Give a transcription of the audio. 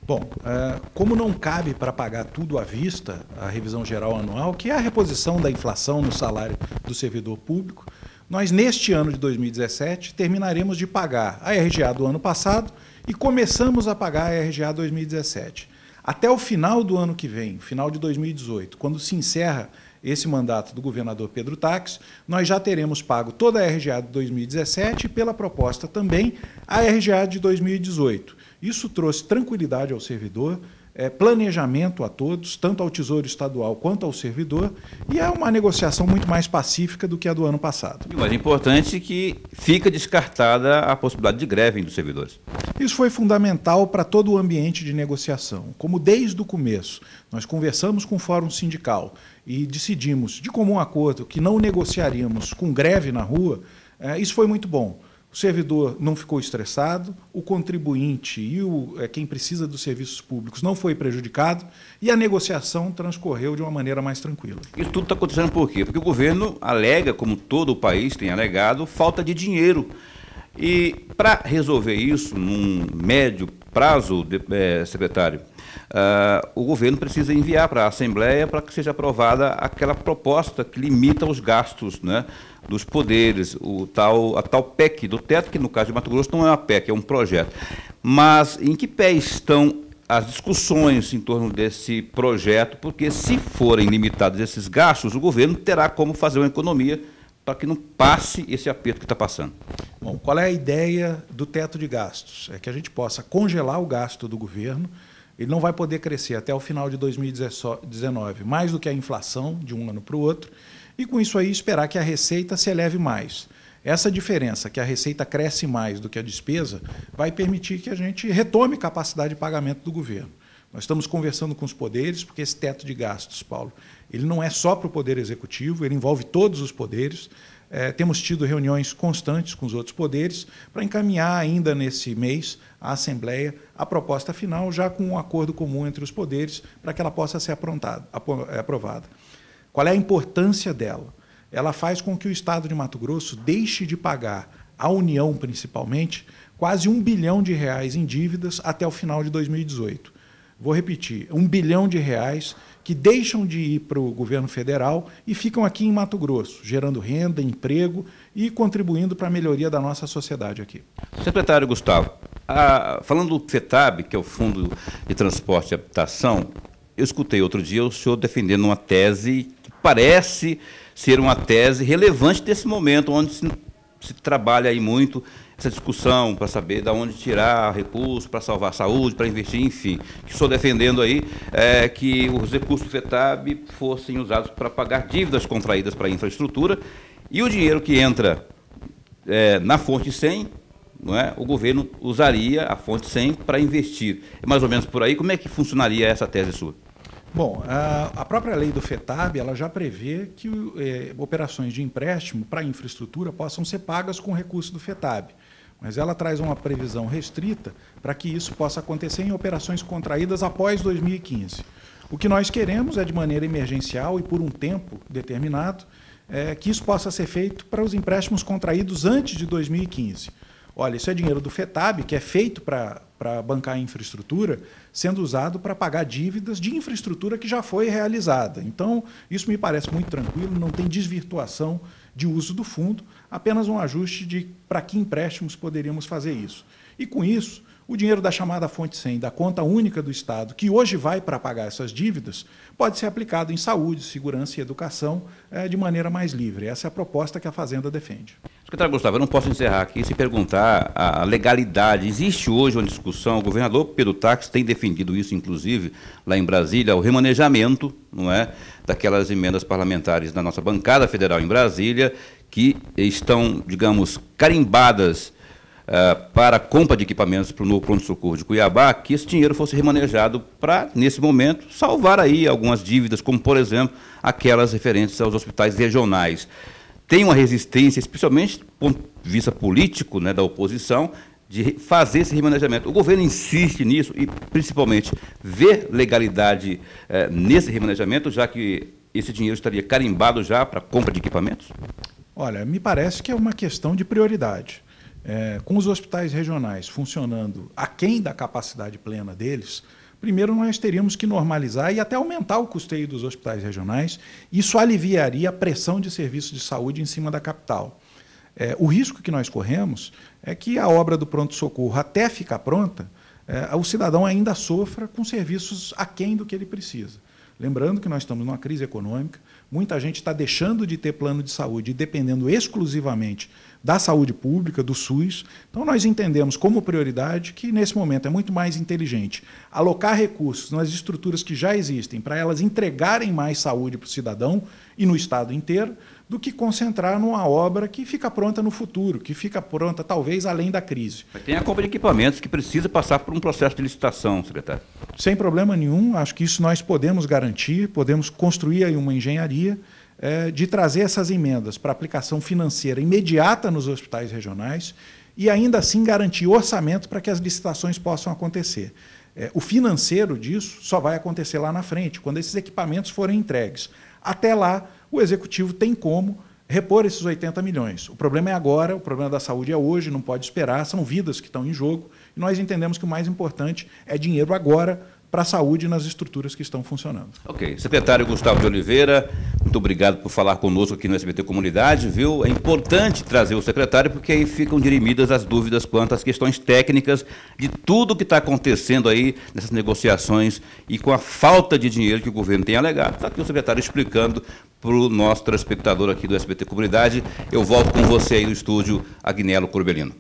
Bom, como não cabe para pagar tudo à vista, a revisão geral anual, que é a reposição da inflação no salário do servidor público, nós, neste ano de 2017, terminaremos de pagar a RGA do ano passado e começamos a pagar a RGA 2017. Até o final do ano que vem, final de 2018, quando se encerra esse mandato do governador Pedro Táxi, nós já teremos pago toda a RGA de 2017 e, pela proposta também, a RGA de 2018. Isso trouxe tranquilidade ao servidor, planejamento a todos, tanto ao Tesouro Estadual quanto ao servidor, e é uma negociação muito mais pacífica do que a do ano passado. E o mais importante é que fica descartada a possibilidade de greve dos servidores. Isso foi fundamental para todo o ambiente de negociação. Como desde o começo nós conversamos com o Fórum Sindical e decidimos, de comum acordo, que não negociaríamos com greve na rua, isso foi muito bom. O servidor não ficou estressado, o contribuinte e quem precisa dos serviços públicos não foi prejudicado e a negociação transcorreu de uma maneira mais tranquila. Isso tudo está acontecendo por quê? Porque o governo alega, como todo o país tem alegado, falta de dinheiro. E para resolver isso num médio prazo, secretário, o governo precisa enviar para a Assembleia para que seja aprovada aquela proposta que limita os gastos, né, dos poderes, a tal PEC do teto, que no caso de Mato Grosso não é uma PEC, é um projeto. Mas em que pé estão as discussões em torno desse projeto? Porque se forem limitados esses gastos, o governo terá como fazer uma economia para que não passe esse aperto que está passando. Bom, qual é a ideia do teto de gastos? É que a gente possa congelar o gasto do governo. Ele não vai poder crescer até o final de 2019 mais do que a inflação de um ano para o outro, e com isso aí esperar que a receita se eleve mais. Essa diferença, que a receita cresce mais do que a despesa, vai permitir que a gente retome capacidade de pagamento do governo. Nós estamos conversando com os poderes, porque esse teto de gastos, Paulo, ele não é só para o Poder Executivo, ele envolve todos os poderes. Temos tido reuniões constantes com os outros poderes para encaminhar ainda nesse mês à Assembleia a proposta final, já com um acordo comum entre os poderes, para que ela possa ser aprovada. Qual é a importância dela? Ela faz com que o Estado de Mato Grosso deixe de pagar, à União principalmente, quase R$ 1 bilhão em dívidas até o final de 2018. Vou repetir, R$ 1 bilhão que deixam de ir para o governo federal e ficam aqui em Mato Grosso, gerando renda, emprego e contribuindo para a melhoria da nossa sociedade aqui. Secretário Gustavo, falando do FETAB, que é o Fundo de Transporte e Habitação, eu escutei outro dia o senhor defendendo uma tese que parece ser uma tese relevante desse momento, onde se trabalha aí muito essa discussão para saber de onde tirar recursos para salvar a saúde, para investir, enfim. Estou defendendo aí que os recursos do FETAB fossem usados para pagar dívidas contraídas para a infraestrutura e o dinheiro que entra na fonte 100, não é, o governo usaria a fonte 100 para investir. É mais ou menos por aí. Como é que funcionaria essa tese sua? Bom, a própria lei do FETAB ela já prevê que operações de empréstimo para a infraestrutura possam ser pagas com recurso do FETAB, mas ela traz uma previsão restrita para que isso possa acontecer em operações contraídas após 2015. O que nós queremos é, de maneira emergencial e por um tempo determinado, que isso possa ser feito para os empréstimos contraídos antes de 2015. Olha, isso é dinheiro do FETAB, que é feito para bancar a infraestrutura, sendo usado para pagar dívidas de infraestrutura que já foi realizada. Então, isso me parece muito tranquilo, não tem desvirtuação de uso do fundo, apenas um ajuste de para que empréstimos poderíamos fazer isso. E, com isso, o dinheiro da chamada fonte 100, da conta única do Estado, que hoje vai para pagar essas dívidas, pode ser aplicado em saúde, segurança e educação de maneira mais livre. Essa é a proposta que a Fazenda defende. Secretário Gustavo, eu não posso encerrar aqui sem perguntar a legalidade. Existe hoje uma discussão, o governador Pedro Táxi tem defendido isso, inclusive, lá em Brasília, o remanejamento, não é, daquelas emendas parlamentares da nossa bancada federal em Brasília, que estão, digamos, carimbadas para a compra de equipamentos para o novo pronto-socorro de Cuiabá, que esse dinheiro fosse remanejado para, nesse momento, salvar aí algumas dívidas, como, por exemplo, aquelas referentes aos hospitais regionais. Tem uma resistência, especialmente do ponto de vista político, né, da oposição, de fazer esse remanejamento. O governo insiste nisso e, principalmente, vê legalidade nesse remanejamento, já que esse dinheiro estaria carimbado já para a compra de equipamentos? Olha, me parece que é uma questão de prioridade. Com os hospitais regionais funcionando aquém da capacidade plena deles, primeiro nós teríamos que normalizar e até aumentar o custeio dos hospitais regionais. Isso aliviaria a pressão de serviços de saúde em cima da capital. O risco que nós corremos é que a obra do pronto-socorro, até ficar pronta, o cidadão ainda sofra com serviços aquém do que ele precisa. Lembrando que nós estamos numa crise econômica, muita gente está deixando de ter plano de saúde e dependendo exclusivamente da saúde pública, do SUS. Então, nós entendemos como prioridade que, nesse momento, é muito mais inteligente alocar recursos nas estruturas que já existem para elas entregarem mais saúde para o cidadão e no Estado inteiro, do que concentrar numa obra que fica pronta no futuro, que fica pronta, talvez, além da crise. Mas tem a compra de equipamentos que precisa passar por um processo de licitação, secretário. Sem problema nenhum, acho que isso nós podemos garantir, podemos construir aí uma engenharia de trazer essas emendas para aplicação financeira imediata nos hospitais regionais e ainda assim garantir orçamento para que as licitações possam acontecer. O financeiro disso só vai acontecer lá na frente, quando esses equipamentos forem entregues. Até lá, o Executivo tem como repor esses 80 milhões. O problema é agora, o problema da saúde é hoje, não pode esperar, são vidas que estão em jogo, e nós entendemos que o mais importante é dinheiro agora para a saúde nas estruturas que estão funcionando. Ok. Secretário Gustavo de Oliveira, muito obrigado por falar conosco aqui no SBT Comunidade, viu? É importante trazer o secretário, porque aí ficam dirimidas as dúvidas quanto às questões técnicas de tudo que está acontecendo aí nessas negociações e com a falta de dinheiro que o governo tem alegado. Está aqui o secretário explicando para o nosso telespectador aqui do SBT Comunidade. Eu volto com você aí no estúdio, Agnello Corbellino.